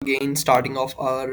again starting off our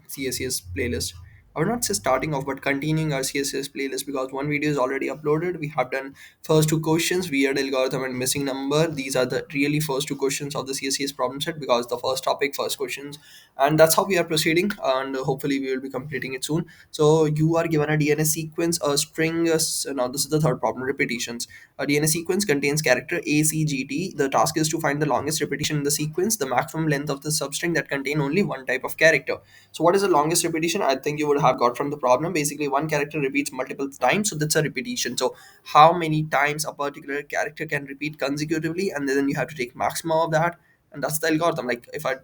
CSES playlist. I would not say starting off, but continuing our CSS playlist because one video is already uploaded. We have done first two questions, weird algorithm and missing number. These are the really first two questions of the CSES problem set because the first topic, first questions, and that's how we are proceeding. And hopefully, we will be completing it soon. So you are given a DNA sequence, a string. Now this is the third problem: repetitions. A DNA sequence contains character A, C, G, T. The task is to find the longest repetition in the sequence, the maximum length of the substring that contain only one type of character. So what is the longest repetition? I think you would have got from the problem. Basically, one character repeats multiple times, so that's a repetition. So how many times a particular character can repeat consecutively, and then you have to take maximum of that, and that's the algorithm. Like if I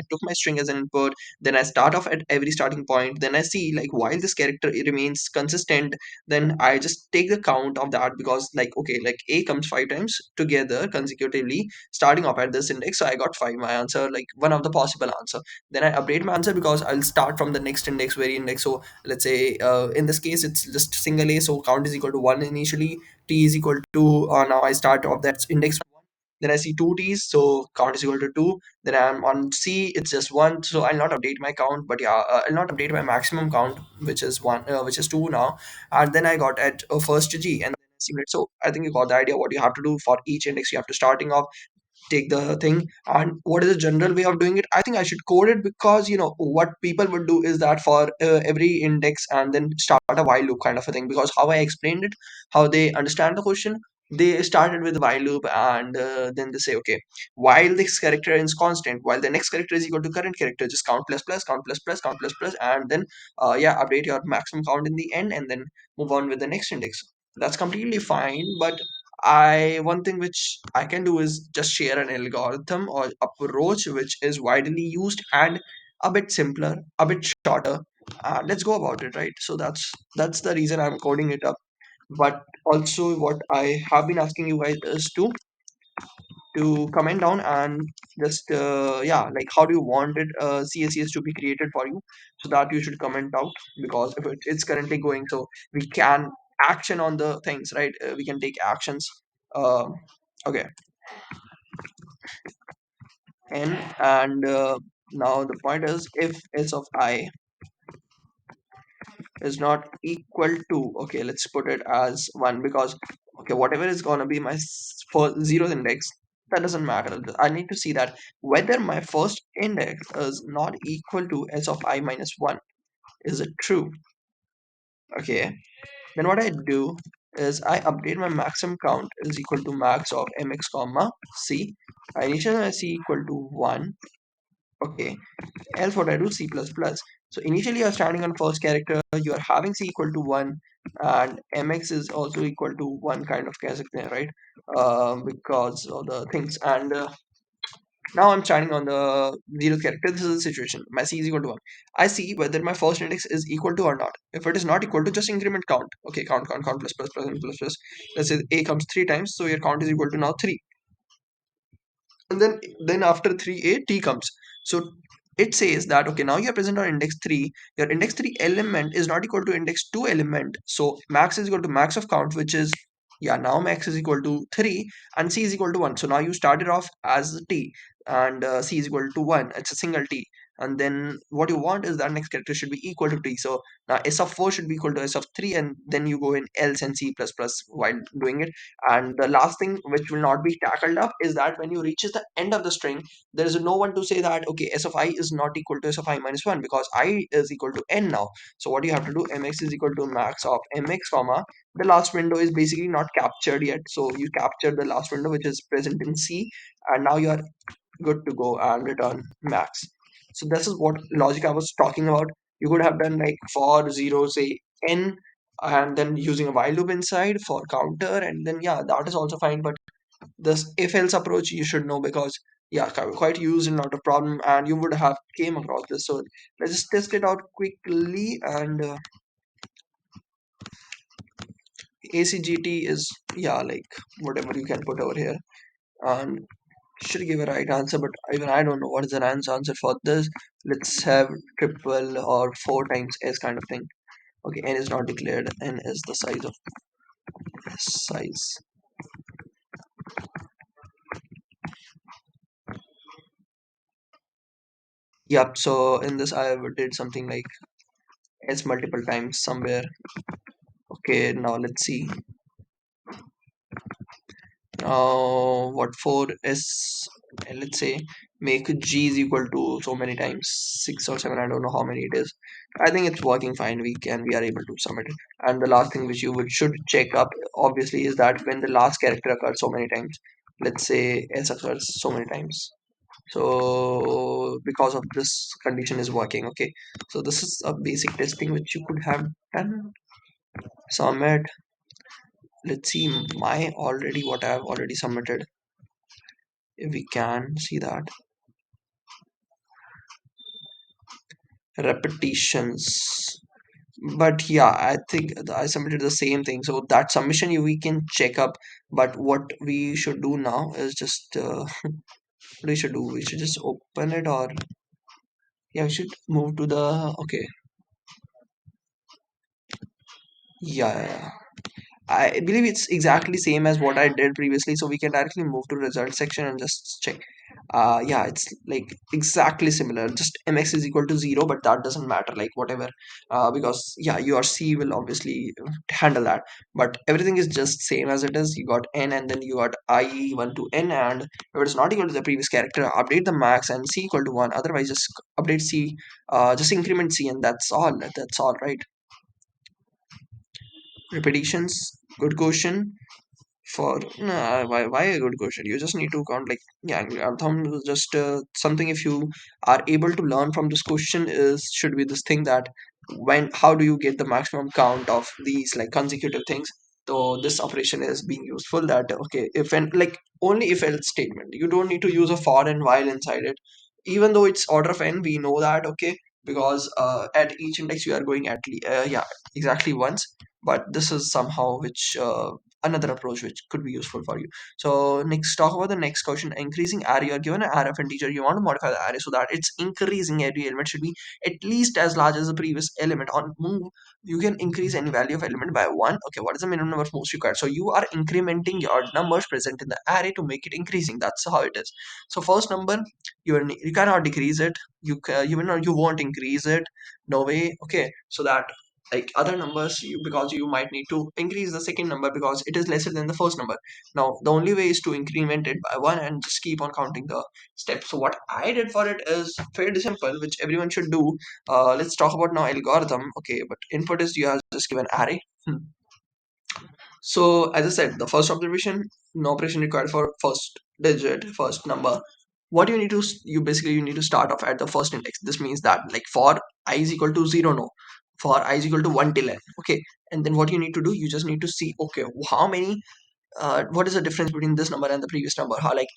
took my string as an input, then I start off at every starting point, then I see like while this character it remains consistent, then I just take the count of that because like okay, like A comes five times together consecutively, starting off at this index. So I got five, my answer, like one of the possible answer. Then I update my answer because I'll start from the next index, very index. So let's say in this case it's just single A, so count is equal to one initially, T is equal to now I start off that index then I see two T's, so count is equal to two. Then I'm on C, it's just one, so I'll not update my count, but yeah, I'll not update my maximum count, which is one, which is two now. And then I got at first G, and then I see it. So I think you got the idea what you have to do for each index. You have to starting off take the thing, and what is the general way of doing it. I think I should code it because what people would do is that for every index and then start a while loop kind of a thing, because how I explained it, how they understand the question, they started with while loop, and then they say okay, while this character is constant, while the next character is equal to current character, just count plus plus count plus plus count plus plus, and then yeah, update your maximum count in the end and then move on with the next index. That's completely fine, but I one thing which I can do is just share an algorithm or approach which is widely used and a bit simpler, a bit shorter. Let's go about it, right? So that's the reason I'm coding it up. But also, what I have been asking you guys is to comment down and just yeah, like how do you want it CSES to be created for you, so that you should comment out, because if it's currently going, so we can action on the things, right? We can take actions. um okay, and now the point is, if s of I is not equal to, okay, let's put it as one, because okay, whatever is gonna be my for zero index, that doesn't matter. I need to see that whether my first index is not equal to s of I minus 1. Is it true? Okay, then what I do is I update my maximum count is equal to max of mx comma c. I initialize c equal to 1. Okay, else what I do, C++. So initially you're starting on first character, you are having C equal to 1, and MX is also equal to 1 kind of case there, right? Because of the things. And now I'm starting on the zero character. This is the situation. My C is equal to 1. I see whether my first index is equal to or not. If it is not equal to, just increment count. Okay, count, count, count, plus, plus, plus, and plus, plus. Let's say A comes 3 times, so your count is equal to now 3. And then after 3 a t comes. So it says that okay, now you're present on index 3, your index 3 element is not equal to index 2 element, so max is equal to max of count, which is, yeah, now max is equal to 3 and c is equal to 1. So now you started off as t, and c is equal to 1, it's a single t. And then what you want is that next character should be equal to t. So now s of 4 should be equal to s of 3, and then you go in else and c plus plus while doing it. And the last thing which will not be tackled up is that when you reaches the end of the string, there is no one to say that okay, s of I is not equal to s of I minus 1, because I is equal to n now. So what you have to do, mx is equal to max of mx comma, the last window is basically not captured yet, so you capture the last window which is present in C, and now you are good to go and return max. So this is what logic I was talking about. You could have done like for 0 say n, and then using a while loop inside for counter, and then yeah, that is also fine. But this if else approach you should know, because yeah, quite used and not a problem, and you would have came across this. So let's just test it out quickly. And ACGT is, yeah, like whatever you can put over here, and should give a right answer, but even I don't know what is the right answer for this. Let's have triple or four times s kind of thing. Okay, n is not declared, n is the size of size. Yep, so in this I did something like s multiple times somewhere. Okay, now let's see. What for is, let's say, make g is equal to so many times, 6 or 7, I don't know how many it is. I think it's working fine. We are able to submit it. And the last thing which you would should check up obviously is that when the last character occurs so many times, let's say s occurs so many times, so because of this condition is working. Okay, so this is a basic testing which you could have done. Submit. Let's see my already what I have already submitted, if we can see that. Repetitions. But yeah, I think I submitted the same thing, so that submission we can check up. But what we should do now is just what we should do, we should just open it, or yeah, we should move to the, okay, yeah, yeah, yeah. I believe it's exactly same as what I did previously, so we can directly move to result section and just check. Yeah, it's like exactly similar. Just mx is equal to 0, but that doesn't matter, like whatever, because yeah, your C will obviously handle that. But everything is just same as it is. You got n, and then you got I 1 to n, and if it's not equal to the previous character, update the max and C equal to 1. Otherwise, just update C, just increment C, and that's all. That's all, right? Repetitions, good question. For nah, why a good question? You just need to count, like, yeah, algorithm is just something. If you are able to learn from this question, is should be this thing that when how do you get the maximum count of these like consecutive things. So this operation is being useful, that okay, if and like only if else statement, you don't need to use a for and while inside it, even though it's order of n, we know that. Okay, because at each index you are going at yeah, exactly once. But this is somehow which another approach which could be useful for you. So next, talk about the next question. Increasing array. You are given an array of integer. You want to modify the array so that it's increasing. Every element should be at least as large as the previous element. On move, you can increase any value of element by 1. Okay, what is the minimum number of moves required? So you are incrementing your numbers present in the array to make it increasing. That's how it is. So first number, you cannot decrease it. You will not, you won't increase it. No way. Okay, so that like other numbers, because you might need to increase the second number because it is lesser than the first number. Now the only way is to increment it by 1 and just keep on counting the steps. So what I did for it is fairly simple, which everyone should do. Let's talk about now algorithm. Okay, but input is you have just given array. So as I said, the first observation, no operation required for first digit, first number. What you need to, you basically you need to start off at the first index. This means that like for I is equal to 0, no, for I is equal to 1 till n. Okay, and then what you need to do, you just need to see, okay, how many, what is the difference between this number and the previous number? How, like,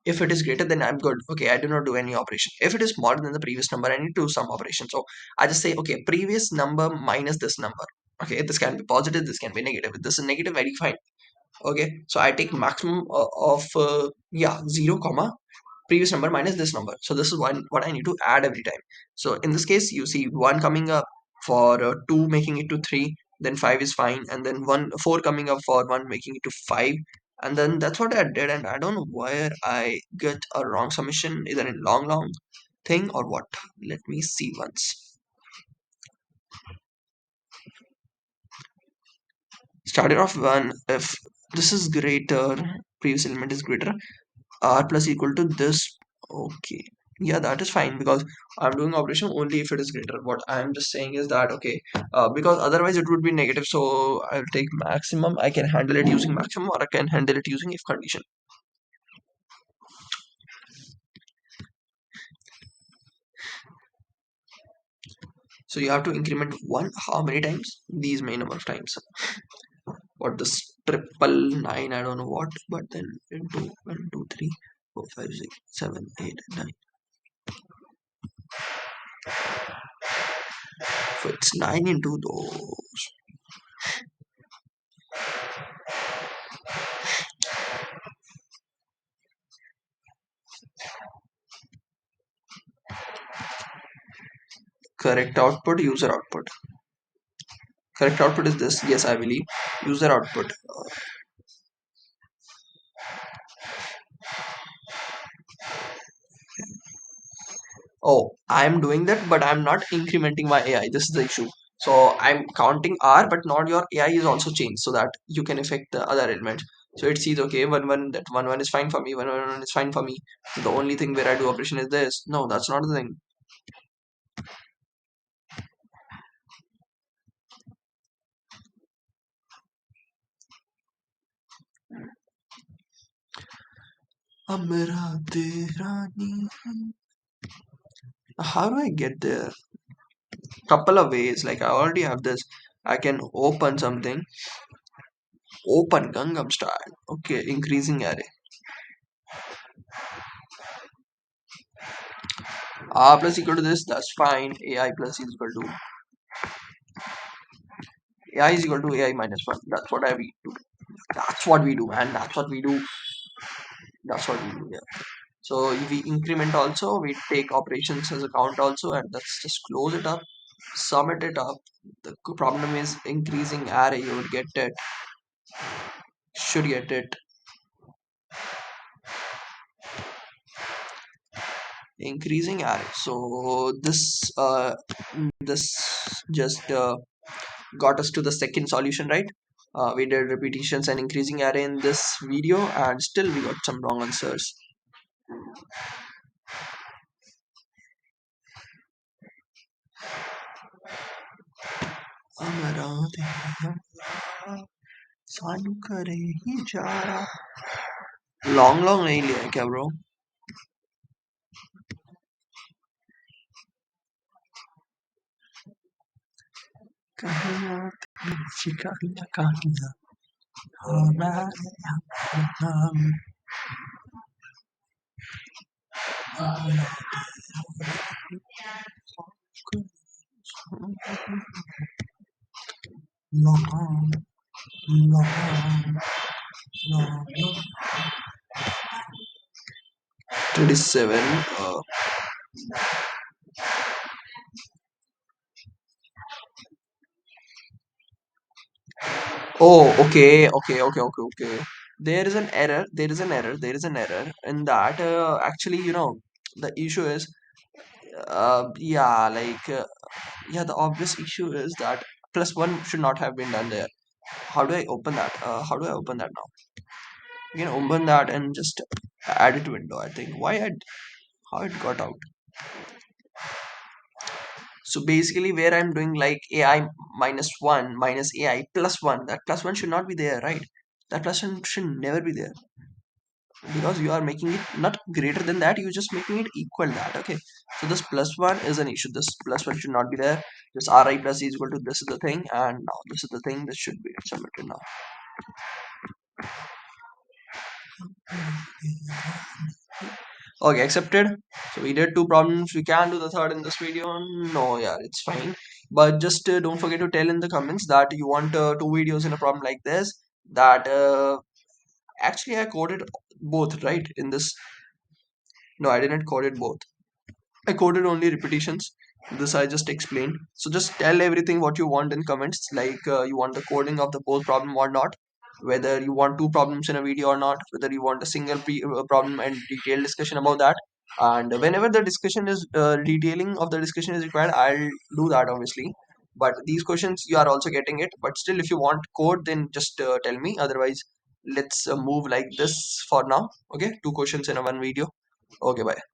if it is greater, then I'm good. Okay, I do not do any operation. If it is smaller than the previous number, I need to do some operation. So I just say, okay, previous number minus this number. Okay, this can be positive, this can be negative. If this is negative, very fine. Okay, so I take maximum of yeah, 0 comma previous number minus this number. So this is one what I need to add every time. So in this case, you see 1 coming up for 2 making it to 3, then 5 is fine, and then 4 coming up for 1 making it to 5. And then that's what I did, and I don't know where I get a wrong submission, either in long thing or what. Let me see once. Started off 1, if this is greater, previous element is greater, r plus equal to this. Okay, yeah, that is fine, because I'm doing operation only if it is greater. What I'm just saying is that, okay, because otherwise it would be negative, so I'll take maximum. I can handle it using maximum, or I can handle it using if condition. So you have to increment 1 how many times? These many number of times. What this triple nine, I don't know what, but then into 1 2 3 4 5 6 7 8 9. So it's 9 into those. Correct output, user output. Correct output is this. Yes, I believe. User output. Oh, I'm doing that, but I'm not incrementing my AI. This is the issue. So I'm counting R, but not your AI is also changed so that you can affect the other elements. So it sees okay, that one is fine for me, one is fine for me. So the only thing where I do operation is this. No, that's not the thing. Amra Terani. How do I get there? Couple of ways. Like I already have this. I can open something. Open Gangnam style. Okay, increasing array. R plus equal to this. That's fine. AI plus is equal to AI is equal to AI minus one. That's what I we do. That's what we do, and that's what we do. That's what we do. Yeah. So if we increment also, we take operations as a count also, and let's just close it up, sum it up. The problem is increasing array. You would get it. Should get it. Increasing array. So this just got us to the second solution, right? We did repetitions and increasing array in this video, and still we got some wrong answers. हमारा तेरा सानू करे ही जा रहा long long नहीं लिया है क्या ब्रो कहानियां शिकारियां कहानियां हमारे long, long, long. 27. Oh, okay. There is an error. There is an error in that. Actually, the issue is, yeah, yeah, the obvious issue is that plus one should not have been done there. How do I open that? How do I open that now? You can open that and just add it window. I think how it got out. So basically, where I'm doing like AI minus one minus AI plus one, that plus one should not be there, right? That plus one should never be there because you are making it not greater than that. You're just making it equal that. Okay. So this plus one is an issue. This plus one should not be there. This Ri plus is equal to this is the thing, and now this is the thing that should be submitted now. Okay, accepted. So we did two problems. We can do the third in this video. No, yeah, it's fine. But just don't forget to tell in the comments that you want two videos in a problem like this. That actually I coded both, right? In this, no, I didn't code it both. I coded only repetitions. This I just explained. So just tell everything what you want in comments. Like you want the coding of the whole problem or not. Whether you want two problems in a video or not. Whether you want a single problem and detailed discussion about that. And whenever the discussion is detailing of the discussion is required, I'll do that obviously. But these questions you are also getting it. But still, if you want code, then just tell me. Otherwise, let's move like this for now. Okay, two questions in a one video. Okay, bye.